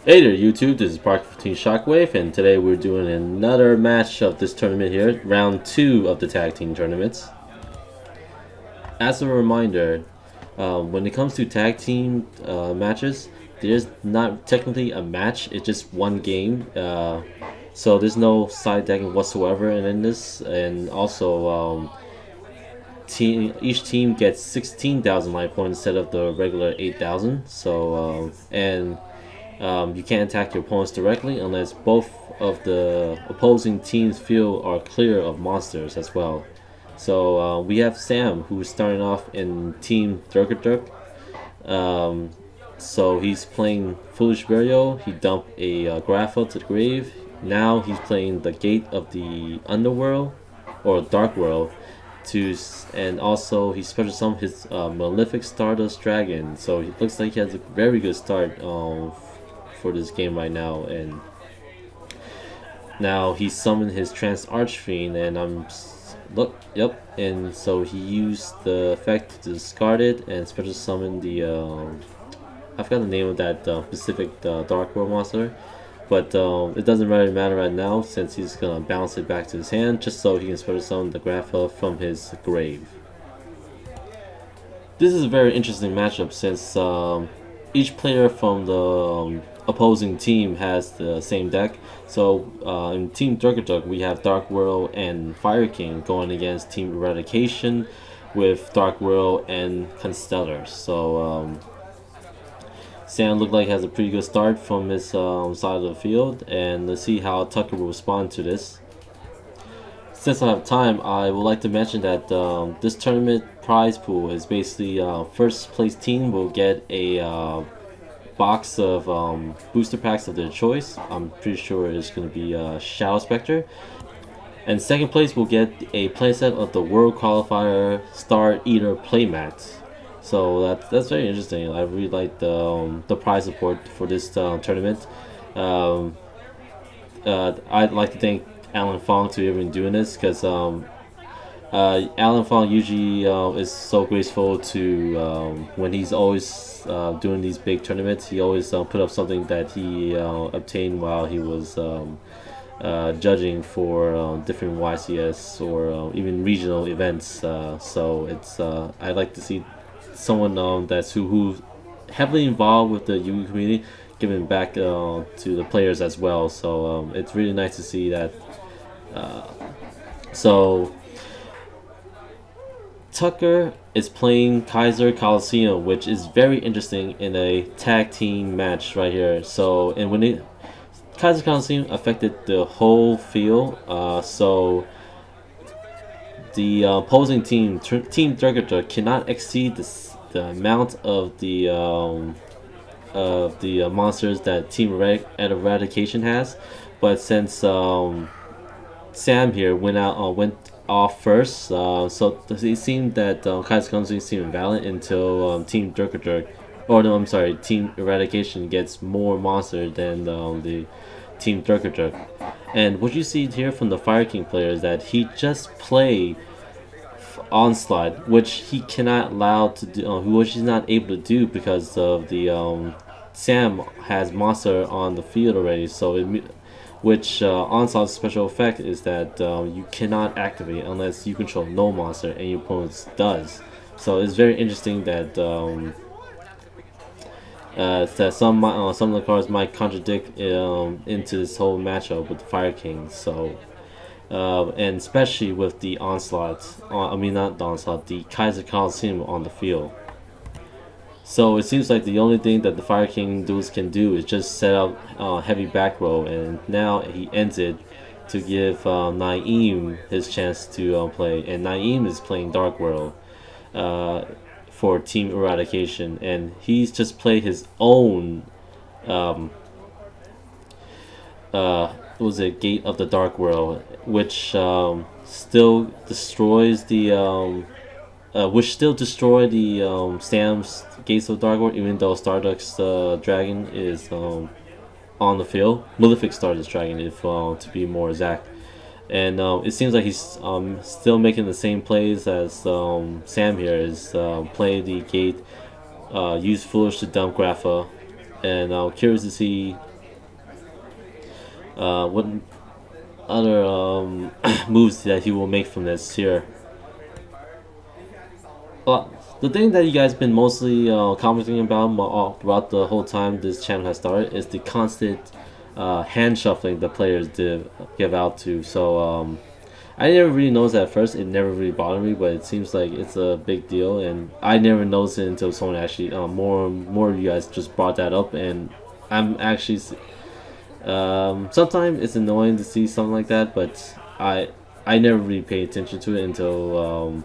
Hey there, YouTube. This is Park15 Shockwave, and today we're doing another match of this tournament here, round 2 of the tag team tournaments. As a reminder, when it comes to tag team matches, there's not technically a match, it's just one game. So there's no side decking whatsoever in this, and also each team gets 16,000 life points instead of the regular 8,000. You can't attack your opponents directly unless both of the opposing teams' field are clear of monsters as well. So we have Sam, who's starting off in Team Durkadurk. Um, so he's playing Foolish Burial. He dumped a Grapha to the grave. Now he's playing the Gate of the Underworld, or Dark World, and also he special summoned his Malefic Stardust Dragon. So it looks like he has a very good start for this game right now. And now he summoned his Trans Archfiend, and and so he used the effect to discard it and special summon the I forgot the name of that specific Dark World monster, but it doesn't really matter right now since he's gonna bounce it back to his hand just so he can special summon the Grapha from his grave. This is a very interesting matchup since each player from the opposing team has the same deck. So in Team Durkadurk, we have Dark World and Fire King going against Team Eradication with Dark World and Constellar. So Sam looked like he has a pretty good start from his side of the field, and let's see how Tucker will respond to this. Since I have time, I would like to mention that this tournament prize pool is basically first place team will get a box of booster packs of their choice. I'm pretty sure it's going to be Shadow Spectre. And second place will get a playset of the World Qualifier Star Eater playmat. So that's very interesting. I really like the prize support for this tournament. I'd like to thank Alan Fong to even doing this because Alan Fong usually is so graceful to when he's always doing these big tournaments. He always put up something that he obtained while he was judging for different YCS or even regional events. So it's I like to see someone who heavily involved with the Yugi community giving back to the players as well. So it's really nice to see that. So Tucker is playing Kaiser Coliseum, which is very interesting in a tag team match right here. So, and Kaiser Coliseum affected the whole field. So the opposing team, Team Durkadurk, cannot exceed the amount of the monsters that Team Eradication has. But since Sam here went off first, so it seemed that Kai's Gunsley seemed invalid until Team Durkadurk, or no, I'm sorry, Team Eradication gets more monster than the Team Durkadurk. And what you see here from the Fire King player is that he just played Onslaught, which he cannot allow to do, which he's not able to do because of the Sam has monster on the field already. So which Onslaught's special effect is that you cannot activate unless you control no monster and your opponent does. So it's very interesting that some of the cards might contradict into this whole matchup with the Fire King. So and especially with the Onslaught, I mean not the Onslaught, the Kaiser Coliseum on the field. So it seems like the only thing that the Fire King dudes can do is just set up heavy back row, and now he ends it to give Naeem his chance to play. And Naeem is playing Dark World for Team Eradication, and he's just played his own was it Gate of the Dark World, which still destroys the Sam's Gates of Dark World, even though Stardust Dragon is on the field. Malefic Stardust Dragon, if to be more exact. And it seems like he's still making the same plays as Sam here is play the gate, use Foolish to dump Grapha, and curious to see What other moves that he will make from this here? Well, the thing that you guys been mostly commenting about throughout the whole time this channel has started is the constant hand shuffling the players give out to. So I never really noticed at first. It never really bothered me, but it seems like it's a big deal, and I never noticed it until someone actually more of you guys just brought that up, and I'm actually sometimes it's annoying to see something like that, but I never really paid attention to it until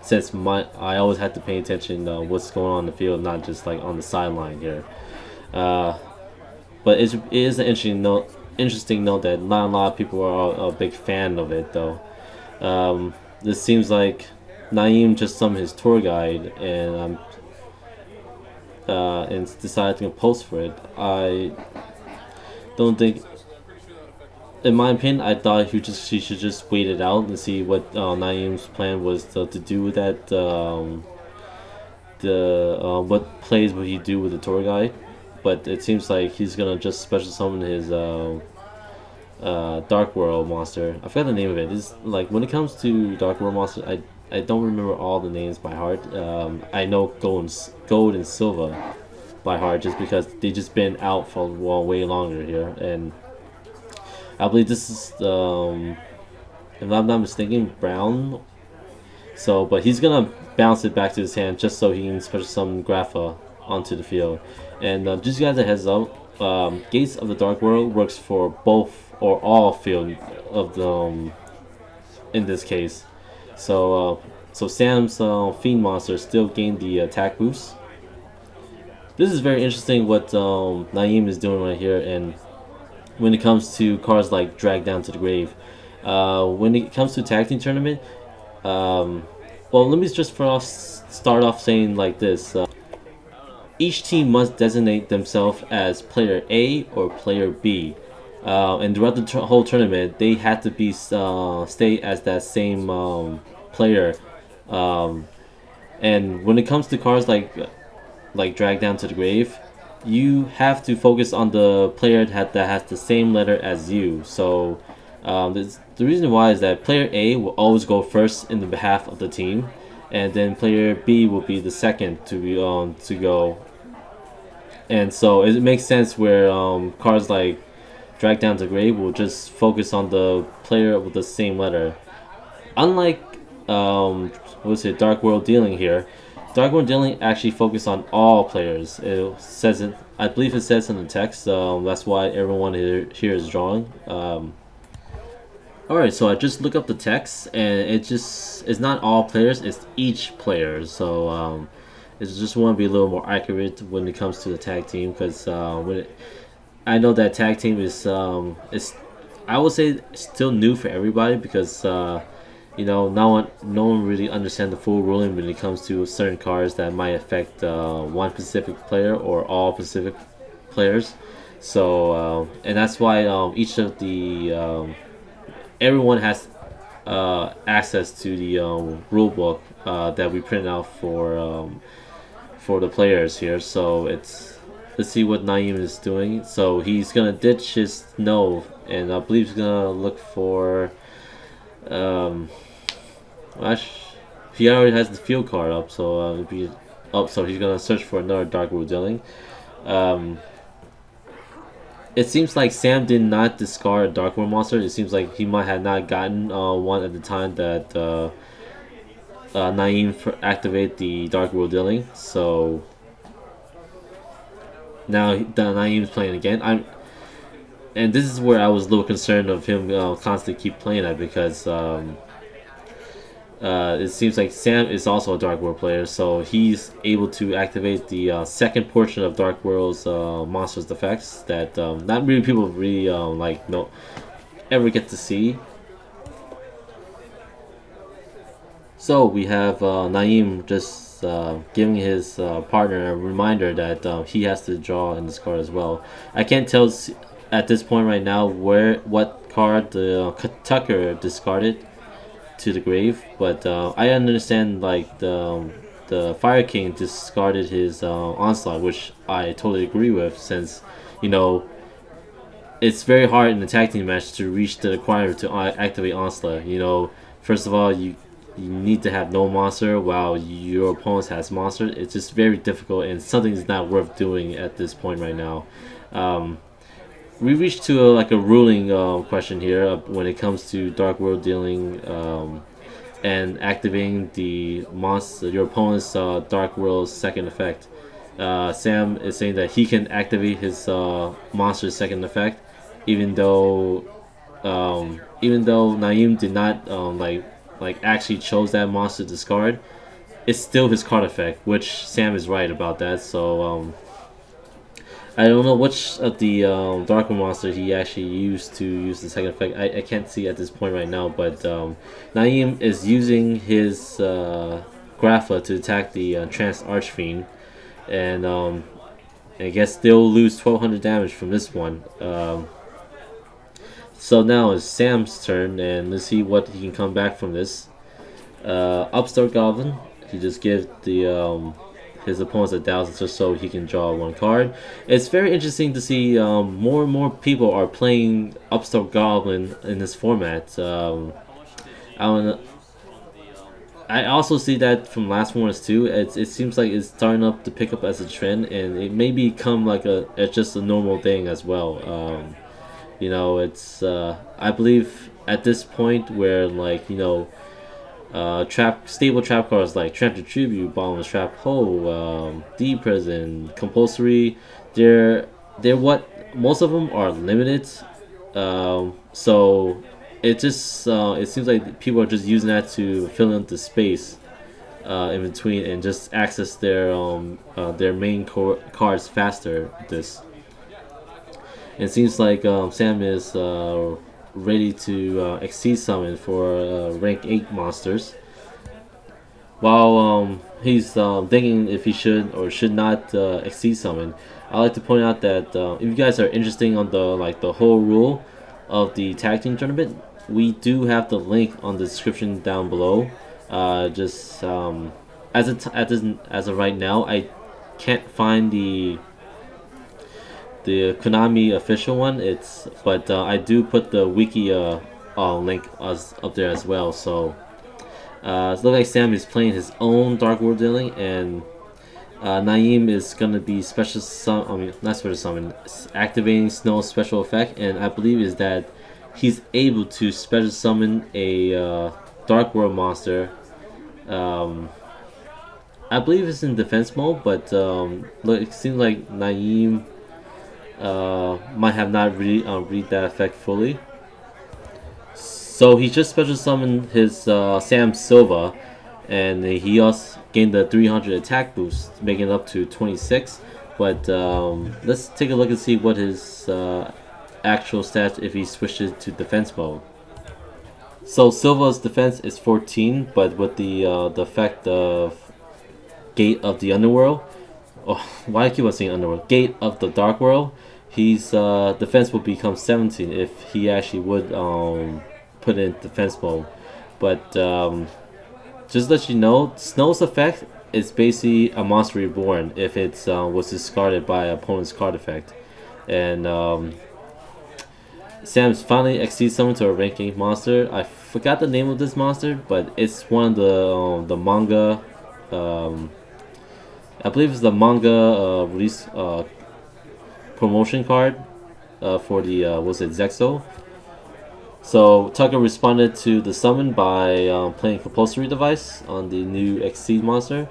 since my I always had to pay attention what's going on in the field, not just like on the sideline here. Uh, but it is an interesting note that not a lot of people are a big fan of it though. This seems like Naeem just summoned his tour guide and decided to post for it. I don't think, in my opinion, I thought he should just wait it out and see what Naeem's plan was to do with that. The What plays would he do with the tour guide? But it seems like he's gonna just special summon his Dark World monster. I forgot the name of it. It's like when it comes to Dark World monster, I don't remember all the names by heart. I know Gold and Silva by heart just because they just been out for way longer here, and I believe this is if I'm not mistaken, Brown. So, but he's gonna bounce it back to his hand just so he can special summon Grapha onto the field. And just guys a heads up, Gates of the Dark World works for both or all field of the in this case. So Sam's Fiend monster still gained the attack boost. This is very interesting what Naeem is doing right here, and when it comes to cards like Drag Down to the Grave. When it comes to tag team tournament, well, let me just start off saying like this. Each team must designate themselves as player A or player B. And throughout the whole tournament, they had to be stay as that same player. Um, and when it comes to cards like Drag Down to the Grave, you have to focus on the player that has the same letter as you. So the reason why is that player A will always go first in the behalf of the team, and then player B will be the second to go. And so it makes sense where cards like Drag Down to Grave will just focus on the player with the same letter. Unlike what's it, Dark World Dealing here, Dark World Dealing actually focus on all players. It says it. I believe it says in the text. That's why everyone here is drawing. Alright, so I just look up the text, and it's not all players, it's each player. So it's just want to be a little more accurate when it comes to the tag team, because I know that tag team is I would say still new for everybody, because no one really understands the full ruling when it comes to certain cards that might affect one specific player or all specific players. So and that's why each of the everyone has access to the rule book that we print out for the players here. So let's see what Naeem is doing. So he's gonna ditch his no, and I believe he's gonna look for he already has the field card up, so so he's gonna search for another Dark World Dealing. It seems like Sam did not discard a Dark World monster. It seems like he might have not gotten one at the time that Naeem activate the Dark World Dealing. So now Naeem's playing again. And this is where I was a little concerned of him constantly keep playing that, because it seems like Sam is also a Dark World player, so he's able to activate the second portion of Dark World's monsters effects that not really people really ever get to see. So we have Naeem just giving his partner a reminder that he has to draw in this card as well. I can't tell at this point right now what card the Tucker discarded to the grave, but I understand like the Fire King discarded his onslaught, which I totally agree with, since you know it's very hard in the tag team match to reach the requirement to activate Constellar. First of all, you need to have no monster while your opponent has monster. It's just very difficult and something is not worth doing at this point right now. Um, we reached to a ruling question here when it comes to Dark World dealing and activating the monster, your opponent's Dark World's second effect. Sam is saying that he can activate his monster's second effect, even though Naeem did not actually chose that monster to discard. It's still his card effect, which Sam is right about that. So I don't know which of the Darker monster he actually used to use the second effect. I can't see at this point right now, but Naeem is using his Grapha to attack the Trans Archfiend, and I guess they'll lose 1200 damage from this one. So now it's Sam's turn, and let's see what he can come back from this. Upstart Goblin, he just gives the his opponents 1,000 just so he can draw one card. It's very interesting to see more and more people are playing Upstart Goblin in this format. I don't I also see that from last ones too. It seems like it's starting up to pick up as a trend, and it may become like it's just a normal thing as well. It's I believe at this point where trap stable trap cards like Tramp to Tribute, Bottomless Trap Hole, D Prison, Compulsory. They're what most of them are limited. So it seems like people are just using that to fill in the space in between and just access their main cards faster. It seems like Sam is ready to exceed summon for rank 8 monsters. While he's thinking if he should or should not exceed summon, I like to point out that if you guys are interested on the whole rule of the tag team tournament, we do have the link on the description down below. Just as of right now, I can't find the Konami official one. But I do put the wiki link up there as well. So it looks like Sam is playing his own Dark World dealing, and Naeem is gonna be not special summon, activating Snow's special effect, and I believe is that he's able to special summon a Dark World monster. I believe it's in defense mode, but it seems like Naeem might have not read that effect fully. So he just special summoned his Sam Silva, and he also gained the 300 attack boost, making it up to 26. But let's take a look and see what his actual stats if he switches to defense mode. So Silva's defense is 14, but with the effect of Gate of the Underworld, why do I keep on saying Underworld? Gate of the Dark World, his defense would become 17 if he actually would put in defense mode. But just to let you know, Snow's effect is basically a monster reborn if it was discarded by an opponent's card effect. And Sam's finally exceeds summon to a rank 8 monster. I forgot the name of this monster, but it's one of the manga. I believe it's the manga release promotion card for the Zexo. So Tucker responded to the summon by playing Compulsory Device on the new Exceed monster,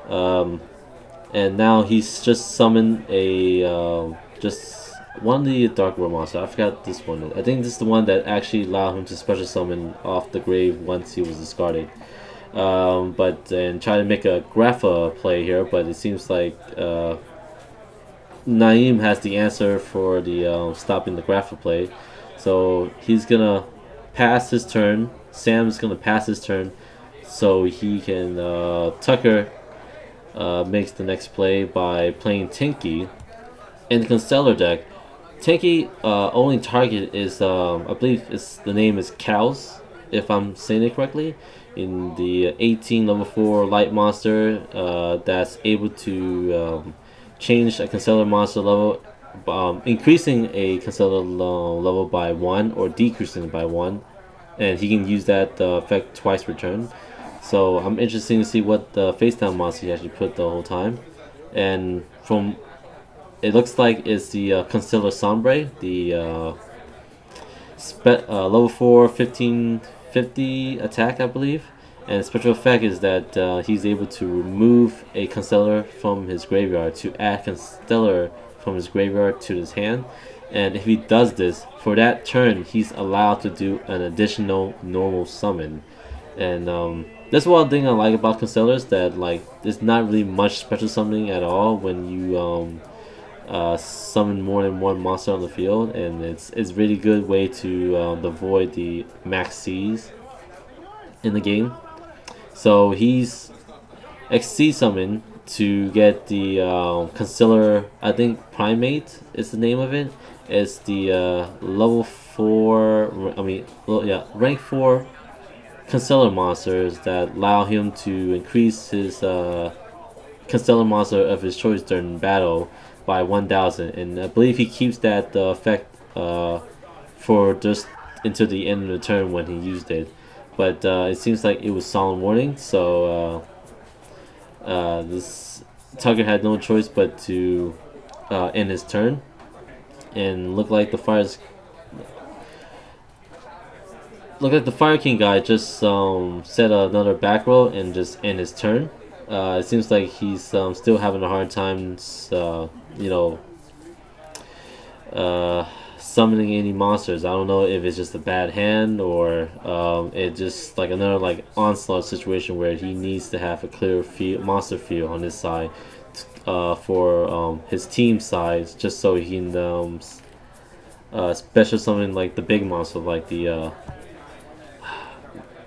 and now he's just summoned a just one of the Dark World monster. I forgot this one. I think this is the one that actually allowed him to special summon off the grave once he was discarded. And try to make a Grapha play here, but it seems like Naeem has the answer for the stopping the Grapha play. So he's gonna pass his turn. Sam's gonna pass his turn, so he can Tucker makes the next play by playing Tinky in the Constellar deck. Tinky only target is I believe the name is Cows, if I'm saying it correctly. In the 18 level 4 light monster that's able to change a Constellar monster level increasing a Constellar level by one or decreasing it by one, and he can use that effect twice per turn. So I'm interested to see what the face down monster he actually put the whole time. And from it looks like it's the Constellar Sombre, the level 4 1550 attack, I believe. And the special effect is that he's able to remove a Constellar from his graveyard to add Constellar from his graveyard to his hand. And if he does this, for that turn, he's allowed to do an additional normal summon. And that's one thing I like about Constellars, that like there's not really much special summoning at all when you summon more than one monster on the field, and it's really good way to avoid the max C's in the game. So he's XC summon to get the Constellar. I think Primate is the name of it. It's the level 4. I mean, well, yeah, rank 4 Constellar monsters that allow him to increase his Constellar monster of his choice during battle by 1,000, and I believe he keeps that effect for just until the end of the turn when he used it. But it seems like it was Solemn Warning, so this Tucker had no choice but to end his turn, and look like the Fire King guy just set another back row and just end his turn. It seems like he's still having a hard time, you know, summoning any monsters. I don't know if it's just a bad hand or it just like another like onslaught situation where he needs to have a clear field, monster field on his side for his team size, just so he can special summon like the big monster, like the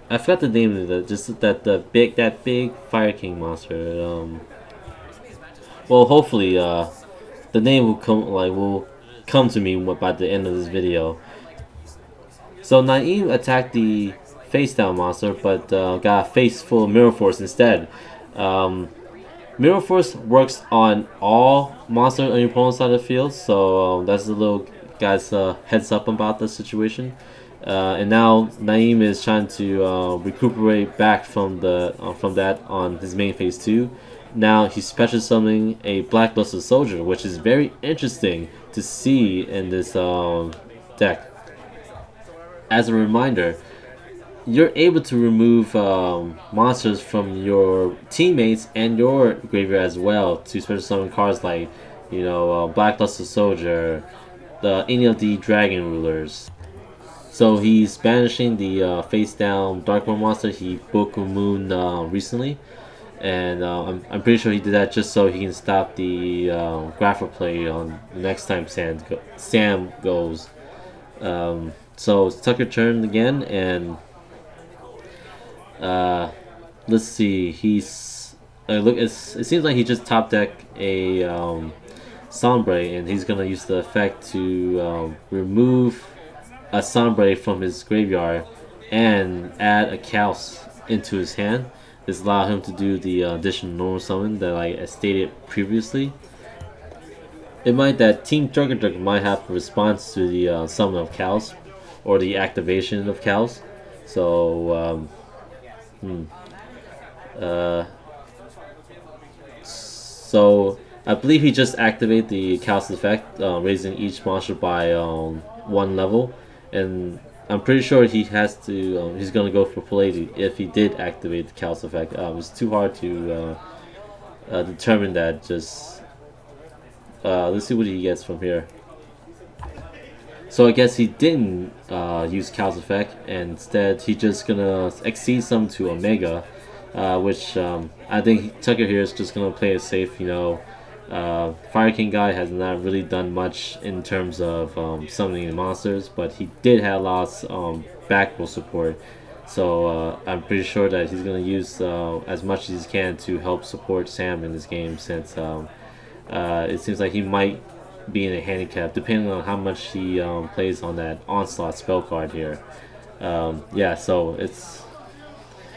I forgot the name of it. Just that big Fire King monster. Well, hopefully, the name will come to me by the end of this video. So Naeem attacked the face down monster, but got a face full of Mirror Force instead. Mirror Force works on all monsters on your opponent's side of the field, so that's a little guy's heads up about the situation. And now Naeem is trying to recuperate back from that on his main phase 2. Now he's special summoning a Blackluster Soldier, which is very interesting to see in this deck. As a reminder, you're able to remove monsters from your teammates and your graveyard as well to special summon cards like, Blackluster Soldier, any of the Dragon Rulers. So he's banishing the face down Darkmoon monster he Boku Moon recently, and I'm pretty sure he did that just so he can stop the graphic play on the next time Sam goes. So it's Tucker turn again, and let's see. It seems like he just top deck a Sombre, and he's gonna use the effect to remove a Sombre from his graveyard and add a Chaos into his hand. This allows him to do the additional normal summon that I stated previously. It might that Team Juggerduck might have a response to the summon of Chaos or the activation of Chaos. So so I believe he just activated the Chaos effect, raising each monster by 1 level. And I'm pretty sure he has to. He's gonna go for Palladium if he did activate the Chaos effect. It's too hard to determine that. Just let's see what he gets from here. So I guess he didn't use Chaos effect, and instead he just gonna exceed some to Omega, which I think Tucker here is just gonna play it safe. Fire King guy has not really done much in terms of summoning monsters, but he did have lots back row support. So I'm pretty sure that he's going to use as much as he can to help support Sam in this game, since it seems like he might be in a handicap depending on how much he plays on that Onslaught spell card here. Yeah, so it's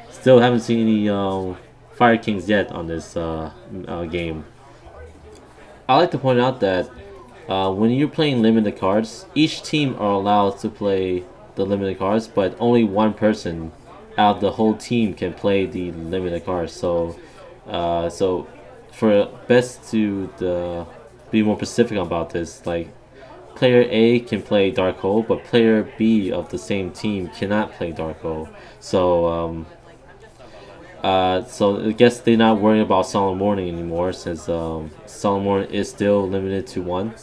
still haven't seen any Fire Kings yet on this game. I like to point out that when you're playing limited cards, each team are allowed to play the limited cards, but only one person out of the whole team can play the limited cards. So for best to be more specific about this, like player A can play Dark Hole, but player B of the same team cannot play Dark Hole. So I guess they're not worried about Solemn Morning anymore, since Solemn Morning is still limited to one.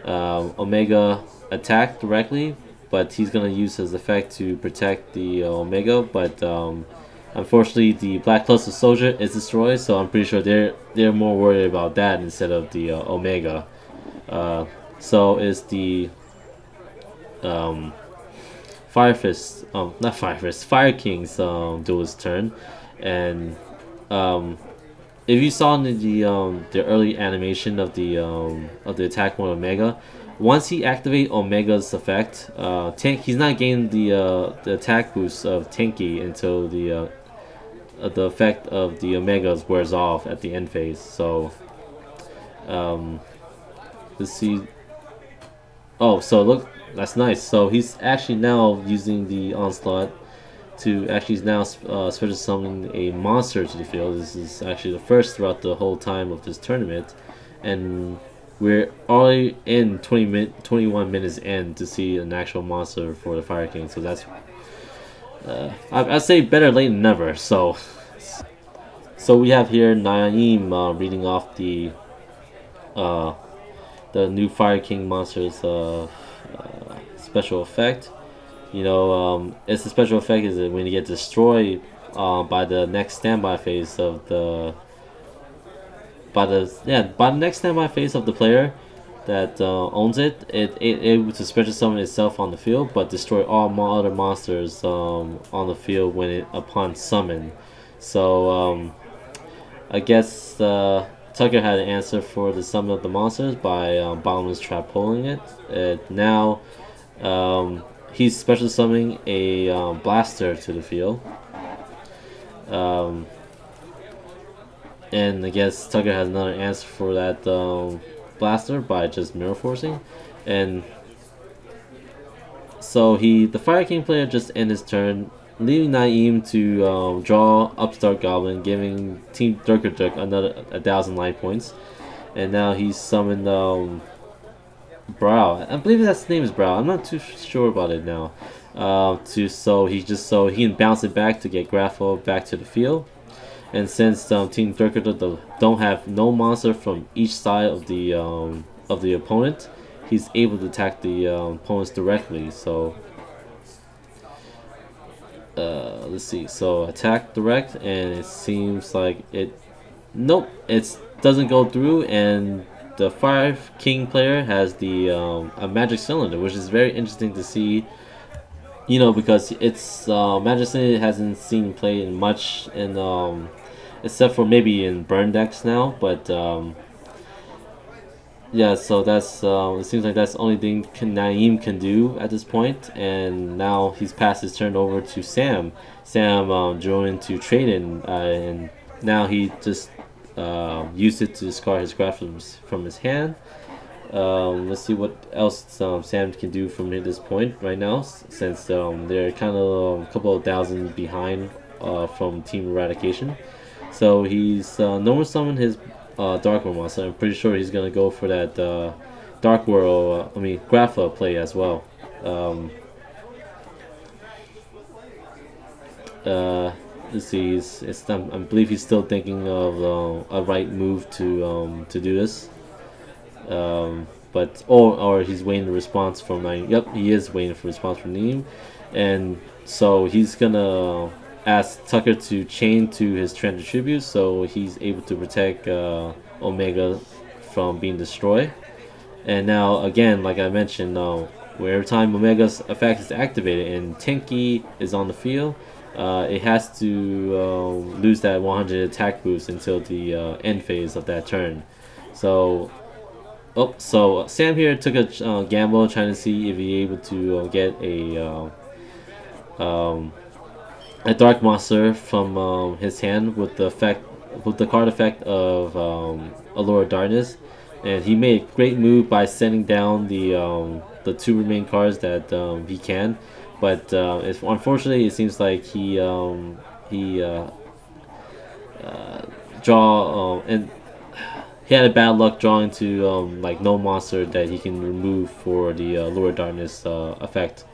Omega attack directly, but he's gonna use his effect to protect the Omega. But unfortunately, the Black Cluster Soldier is destroyed, so I'm pretty sure they're more worried about that instead of the Omega. So is the um, Fire Fist, not Fire Fist, Fire King's duelist turn, and um, if you saw in the early animation of the attack mode Omega, once he activate Omega's effect, he's not getting the attack boost of Tanky until the effect of the Omegas wears off at the end phase. So um, let's see. Oh, so look, that's nice. So he's actually now using the onslaught to actually now special summon a monster to the field. This is actually the first throughout the whole time of this tournament, and we're already in 21 minutes in to see an actual monster for the Fire King. So that's I'd say better late than never. So we have here Naeem reading off uh, the new Fire King monster's special effect. It's a special effect is that when you get destroyed by the next standby phase of the by the next standby phase of the player that owns it able to special summon itself on the field, but destroy all other monsters on the field when it upon summon. So I guess Tucker had an answer for the summon of the monsters by Bottomless Trap pulling it. Now he's special summoning a blaster to the field. And I guess Tucker has another answer for that blaster by just mirror forcing. And so the Fire King player just end his turn, leaving Naeem to draw Upstart Goblin, giving Team Durkaduk another 1,000 life points. And now he's summoned Brow. I believe that's his name is Brow. I'm not too sure about it now. So he can bounce it back to get Grapho back to the field. And since Team Durkaduk don't have no monster from each side of the opponent, he's able to attack the opponents directly. So let's see. So attack direct, and it seems like it doesn't go through, and the Fire King player has the a magic cylinder, which is very interesting to see. Because it's magic cylinder hasn't seen played much in except for maybe in burn decks now, but yeah. So that's it seems like that's the only thing Naeem can do at this point, and now he's passed his turn over to Sam. Sam drew into Traden, and now he just used it to discard his graph from his hand. Let's see what else Sam can do from this point right now, since they're kind of a couple of thousand behind from Team Eradication. So he's normal summon his Dark World monster. I'm pretty sure he's gonna go for that Dark World, Grapha play as well. Let's see, I believe he's still thinking of a right move to do this. But or he's waiting the response from Naeem. Yep, he is waiting for response from Naeem, and so he's gonna ask Tucker to chain to his Trend Tribute, so he's able to protect Omega from being destroyed. And now again, like I mentioned, where every time Omega's effect is activated and Tenki is on the field, it has to lose that 100 attack boost until the end phase of that turn. So Sam here took a gamble trying to see if he's able to get a dark monster from his hand with the card effect of Allure of Darkness. and he made a great move by sending down the two remaining cards that he can. But unfortunately, it seems like he draw and he had a bad luck drawing to like no monster that he can remove for the Lure Darkness effect.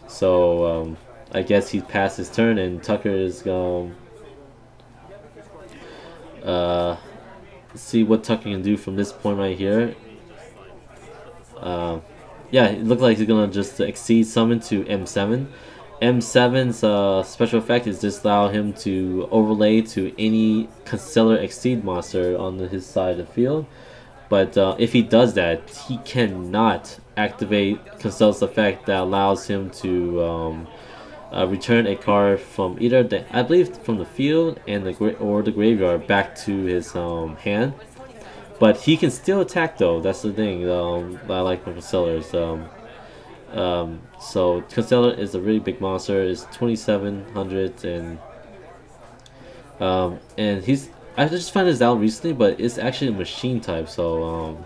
So I guess he passed his turn, and Tucker is uh, see what Tucker can do from this point right here. Uh, yeah, it looked like he's gonna just exceed summon to M7. M7's special effect is just allow him to overlay to any Constellar Exceed monster on his side of the field. But if he does that, he cannot activate Constellar's effect that allows him to return a card from either I believe from the field and or the graveyard back to his hand. But he can still attack though. That's the thing. I like from Constellars. So Constellar is a really big monster. It's 2,700 and he's. I just found this out recently, but it's actually a machine type. So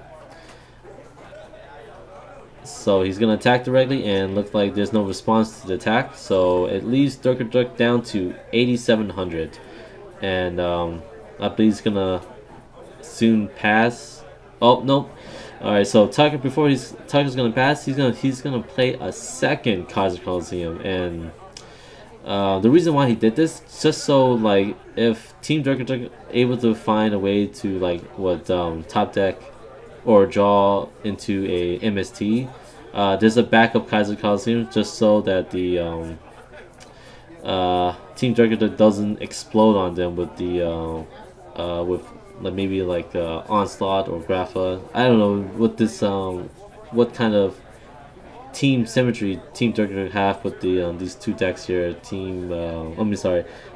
he's gonna attack directly, and looks like there's no response to the attack. So it leaves Durker Duck down to 8,700, and I believe he's gonna soon pass. Oh no! All right, so Tucker Tucker's gonna pass. He's gonna play a second Kaiser Coliseum, and the reason why he did this just so like if Team Durker able to find a way to like what top deck or draw into a MST. There's a backup Kaiser Coliseum just so that the Team Dragon doesn't explode on them with the with like maybe like Onslaught or Grapha. I don't know what this what kind of team symmetry Team Dragon have with these two decks here.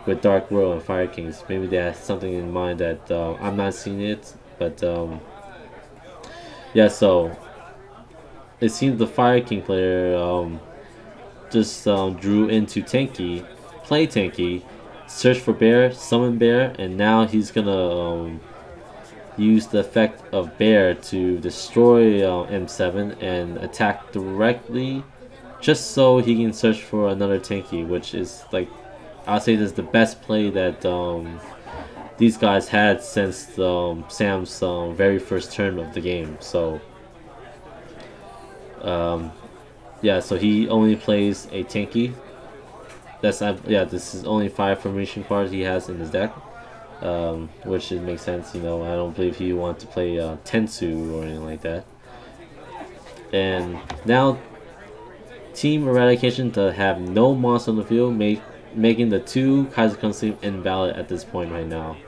With Dark World and Fire Kings. Maybe they have something in mind that I'm not seeing it, but yeah. So it seems the Fire King player just drew into Tanky, play Tanky, search for Bear, summon Bear, and now he's gonna use the effect of Bear to destroy M7 and attack directly, just so he can search for another Tanky, which is like I'll say this is the best play that these guys had since Sam's very first turn of the game. So yeah, so he only plays a Tanky. Yeah. This is only 5 formation cards he has in his deck, which it makes sense. You know, I don't believe he wants to play Tensu or anything like that. And now, Team Eradication to have no monster on the field, making the 2 Kaiser Consume invalid at this point right now.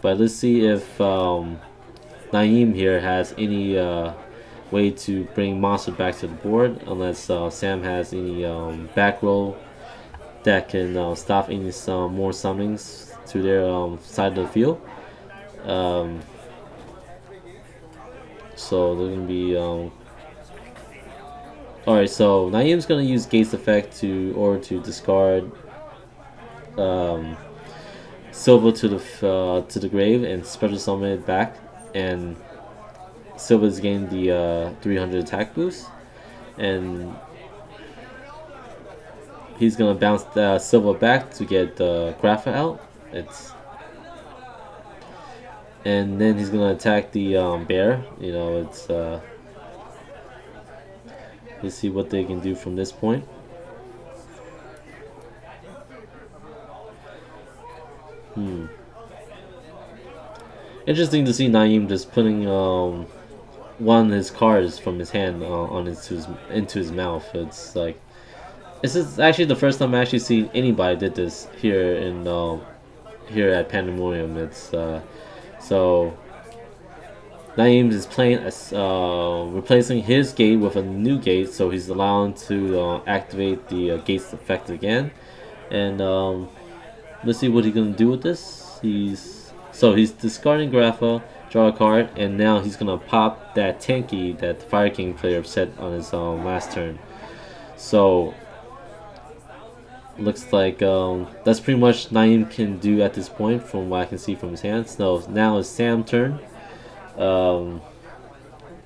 But let's see if Naeem here has any way to bring monster back to the board, unless Sam has any back row that can stop any more summonings to their side of the field. So they're gonna be alright. So Naeem's gonna use Gate's effect to discard Silva to the grave and special summon it back, and Silva's gained the 300 attack boost, and he's gonna bounce Silva back to get the Grapha out. And then he's gonna attack the bear. You know, let's see what they can do from this point. Interesting to see Naeem just putting one of his cards from his hand into his mouth. It's like this is actually the first time I actually see anybody did this here here at Pandemonium. It's so Naeem is playing as replacing his gate with a new gate, so he's allowed to activate the gate's effect again. And let's see what he's gonna do with this. He's discarding Grapha, draw a card, and now he's gonna pop that Tanky that the Fire King player set on his last turn. So looks like that's pretty much Naeem can do at this point from what I can see from his hands. So now it's Sam's turn.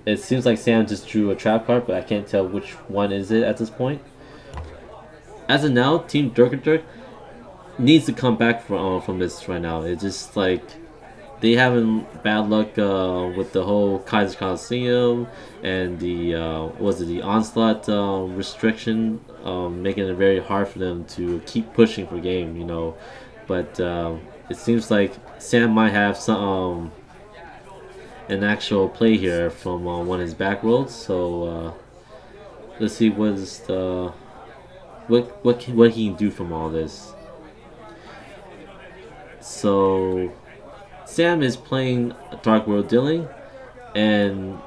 It seems like Sam just drew a trap card, but I can't tell which one is it at this point. As of now, Team Dirk needs to come back from this right now. It's just like they having bad luck with the whole Kaiser Coliseum and the was it the onslaught restriction, making it very hard for them to keep pushing for game. But it seems like Sam might have some an actual play here from one of his back rolls. So let's see what he can do from all this. So Sam is playing Dark World Dealing, and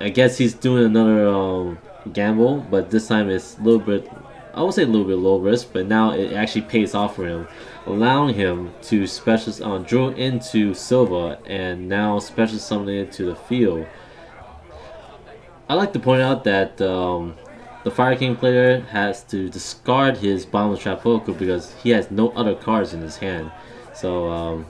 I guess he's doing another gamble, but this time it's a little bit, I would say a little bit low risk, but now it actually pays off for him, allowing him to special drill into Silva and now special summon it to the field. I like to point out that the Fire King player has to discard his Bottomless Trap Poker because he has no other cards in his hand. So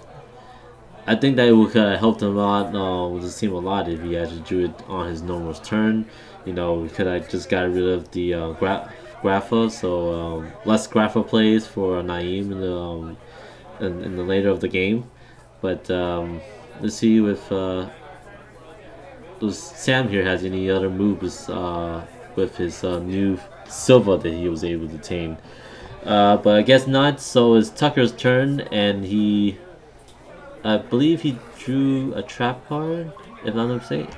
I think that it would helped him out with the team a lot if he actually drew it on his normal turn. We could have just got rid of the Grapha, so less Grapha plays for Naeem in the later of the game. But let's see if Sam here has any other moves with his new Silva that he was able to tame. But I guess not. So it's Tucker's turn, and I believe he drew a trap card, if I'm not mistaken.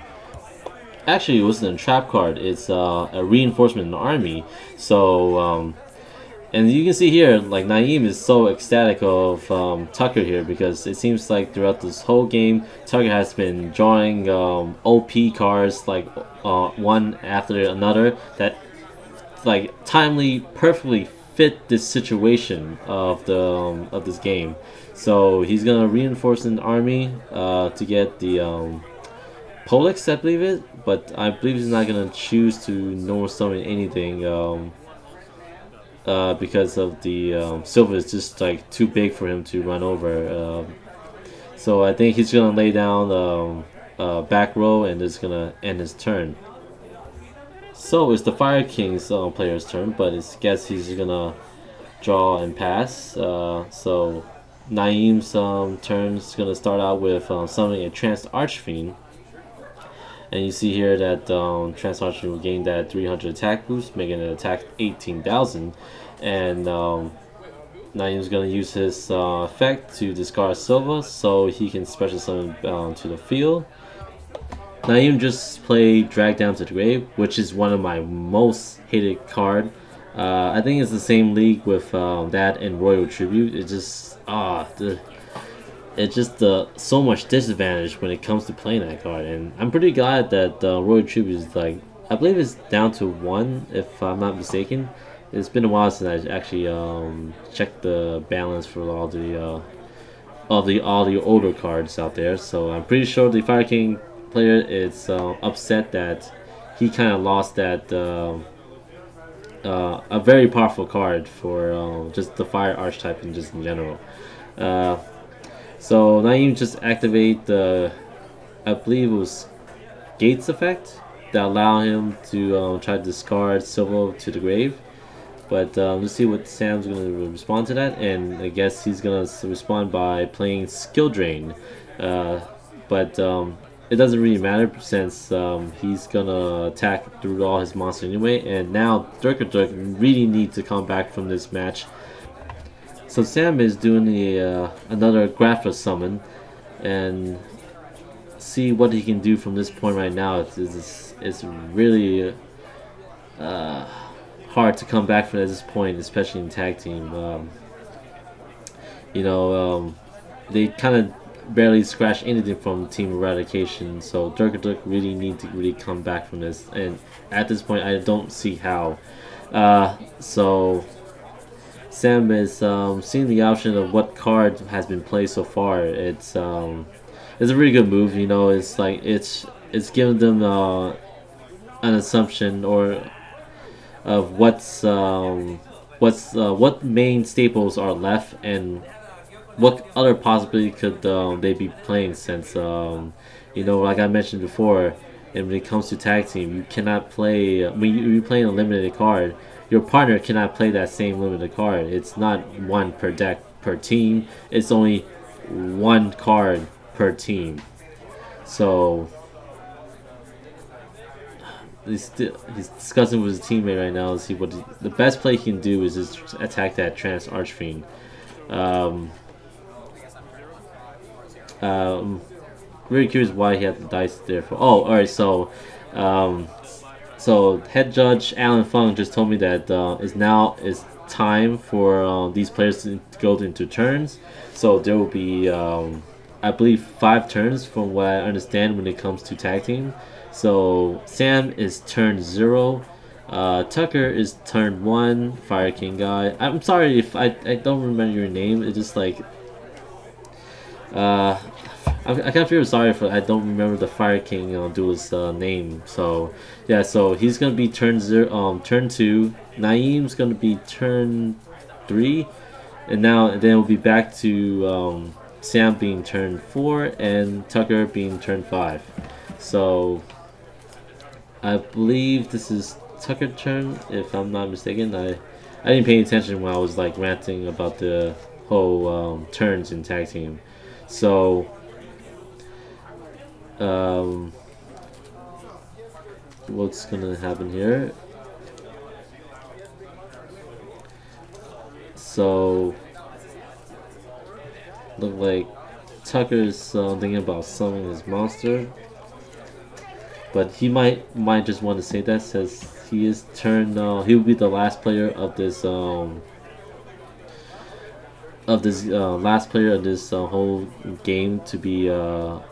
Actually, it wasn't a trap card. It's a reinforcement in the army. So, and you can see here, like Naeem is so ecstatic of Tucker here because it seems like throughout this whole game, Tucker has been drawing OP cards like one after another that like timely, perfectly fit this situation of this game. So he's gonna reinforce an army to get the Polix, I believe it, but I believe he's not gonna choose to normal summon anything because of the Silva is just like too big for him to run over. So I think he's gonna lay down back row and it's gonna end his turn. So it's the Fire King's player's turn, but I guess he's gonna draw and pass. So Naeem's turn is gonna start out with summoning a Trance Archfiend. And you see here that Trance Archfiend will gain that 300 attack boost, making it attack 18,000. And Naeem's gonna use his effect to discard Silva so he can special summon to the field. Naeem just played Drag Down to the Grave, which is one of my most hated card. I think it's the same league with that and Royal Tribute. It's just so much disadvantage when it comes to playing that card, and I'm pretty glad that Royal Tribute is like, I believe it's down to 1 if I'm not mistaken. It's been a while since I actually checked the balance for all the older cards out there. So I'm pretty sure the Fire King player is upset that he kind of lost that a very powerful card for just the fire archetype and just in general. So Naeem just activate the, I believe it was Gates effect that allow him to try to discard Silva to the grave. But let's see what Sam's going to respond to that, and I guess he's going to respond by playing Skill Drain. But it doesn't really matter since he's going to attack through all his monsters anyway, and now Dirk really needs to come back from this match. So Sam is doing another Grapha summon, and see what he can do from this point right now. It's really hard to come back from at this point, especially in tag team. They kind of barely scratch anything from Team Eradication, so Dirk really need to really come back from this, and at this point I don't see how. So Sam is seeing the option of what card has been played so far. It's a really good move. It's like it's giving them an assumption or of what main staples are left and what other possibility could they be playing, since like I mentioned before, And when it comes to tag team, you cannot play when you're playing a limited card. Your partner cannot play that same limited card. It's not one per deck per team. It's only one card per team. So he's discussing with his teammate right now to see what the best play he can do is just attack that Trans Archfiend. Um, um, Really curious why he had the dice there for. Oh, all right. Um, so head judge Alan Fung just told me that is time for these players to go into turns. So there will be, I believe, 5 turns from what I understand when it comes to tag team. So Sam is turn 0. Tucker is turn 1. Fire King guy. I'm sorry if I don't remember your name. It's just like uh, I kind of feel sorry for I don't remember the Fire King dude's name. So yeah, so he's gonna be turn 0, turn 2. Naeem's gonna be turn 3, and then we'll be back to Sam being turn 4 and Tucker being turn 5. So I believe this is Tucker's turn, if I'm not mistaken. I didn't pay attention when I was like ranting about the whole turns in tag team. So um, what's gonna happen here? So look like Tucker's thinking about summoning his monster, but he might just want to say that since he is turn. He will be the last player of this last player of this whole game to be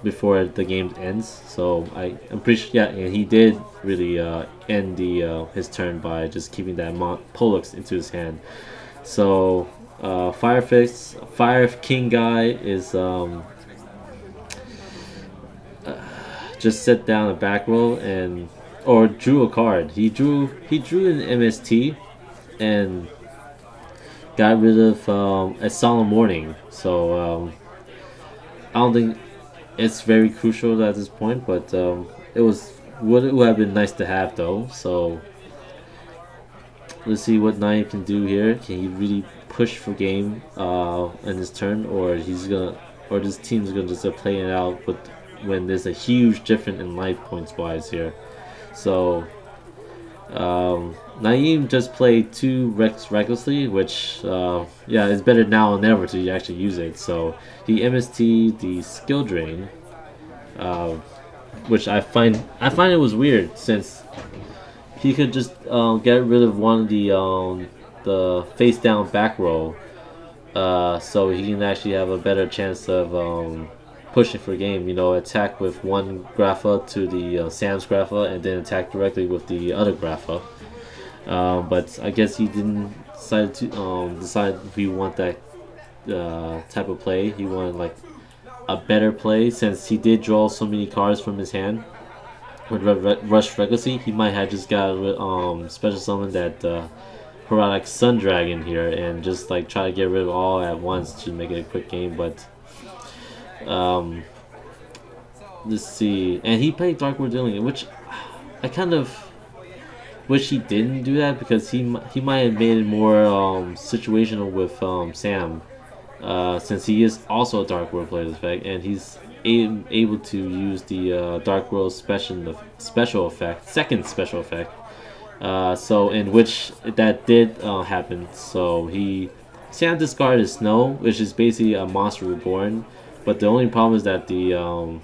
before the game ends. So I'm pretty sure, yeah, and he did really end the his turn by just keeping that Pollux into his hand. So Fire King guy is just set down a back row and or drew a card. He drew an MST and got rid of a solemn warning. So I don't think it's very crucial at this point, but it would have been nice to have though. So let's see what Naya can do here. Can he really push for game in his turn, or this team's gonna just play it out with when there's a huge difference in life points wise here. So Naeem just played 2 Rex recklessly, which yeah, is better now than ever to actually use it. So he MST the skill drain, uh, which I find it was weird since he could just get rid of one of the face down back row, so he can actually have a better chance of pushing for game. Attack with one Grapha to the Sam's Grapha and then attack directly with the other Grapha. But I guess he didn't decide if he want that type of play. He wanted like a better play since he did draw so many cards from his hand. With Rush Legacy, he might have just got special summon that Herodic Sun Dragon here and just like try to get rid of all at once to make it a quick game. But let's see, and he played Dark World Dealing, which I kind of wish he didn't do that because he might have made it more situational with Sam, since he is also a Dark World player effect and he's able to use the Dark World special effect, second special effect. So in which that did happen. So Sam discarded his Snow, which is basically a monster reborn. But the only problem is that the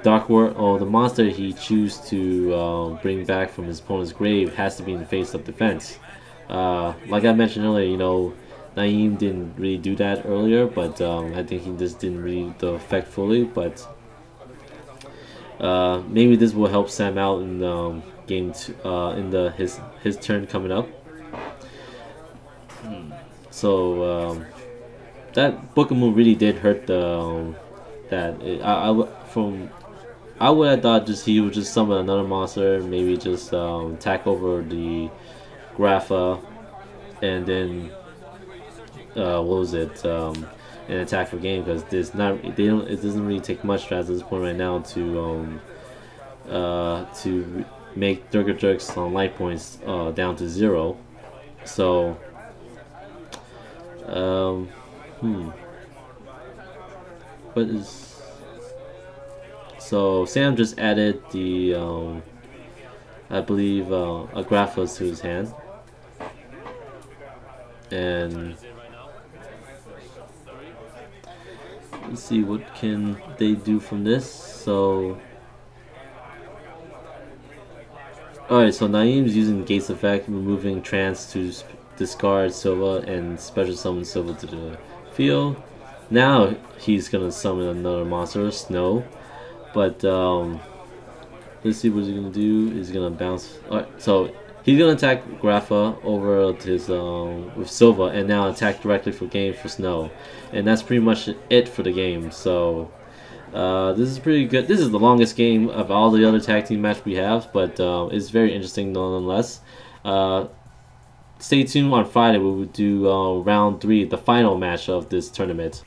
Dark World or the monster he chooses to bring back from his opponent's grave has to be in face of defense. Like I mentioned earlier, Naeem didn't really do that earlier, but I think he just didn't read the effect fully. But maybe this will help Sam out in game two, in his turn coming up. So that Book of Moon really did hurt the that. I would have thought just he would just summon another monster, maybe just attack over the Grapha, and then what was it? An attack for game because it doesn't really take much at this point right now to to make Durga Jerk's life points down to 0. So, um, hmm, what is so Sam just added the I believe Agraphos to his hand, and let's see what can they do from this. So, alright, so Naeem's using Gates effect, removing Trance to discard Silva and special summon Silva to the field. Now he's gonna summon another monster, Snow, but let's see what he's gonna do. He's gonna bounce. Alright, so he's gonna attack Grapha over his with Silva, and now attack directly for game for Snow, and that's pretty much it for the game. So this is pretty good. This is the longest game of all the other tag team match we have, but it's very interesting nonetheless. Stay tuned on Friday. We will do round 3, the final match of this tournament.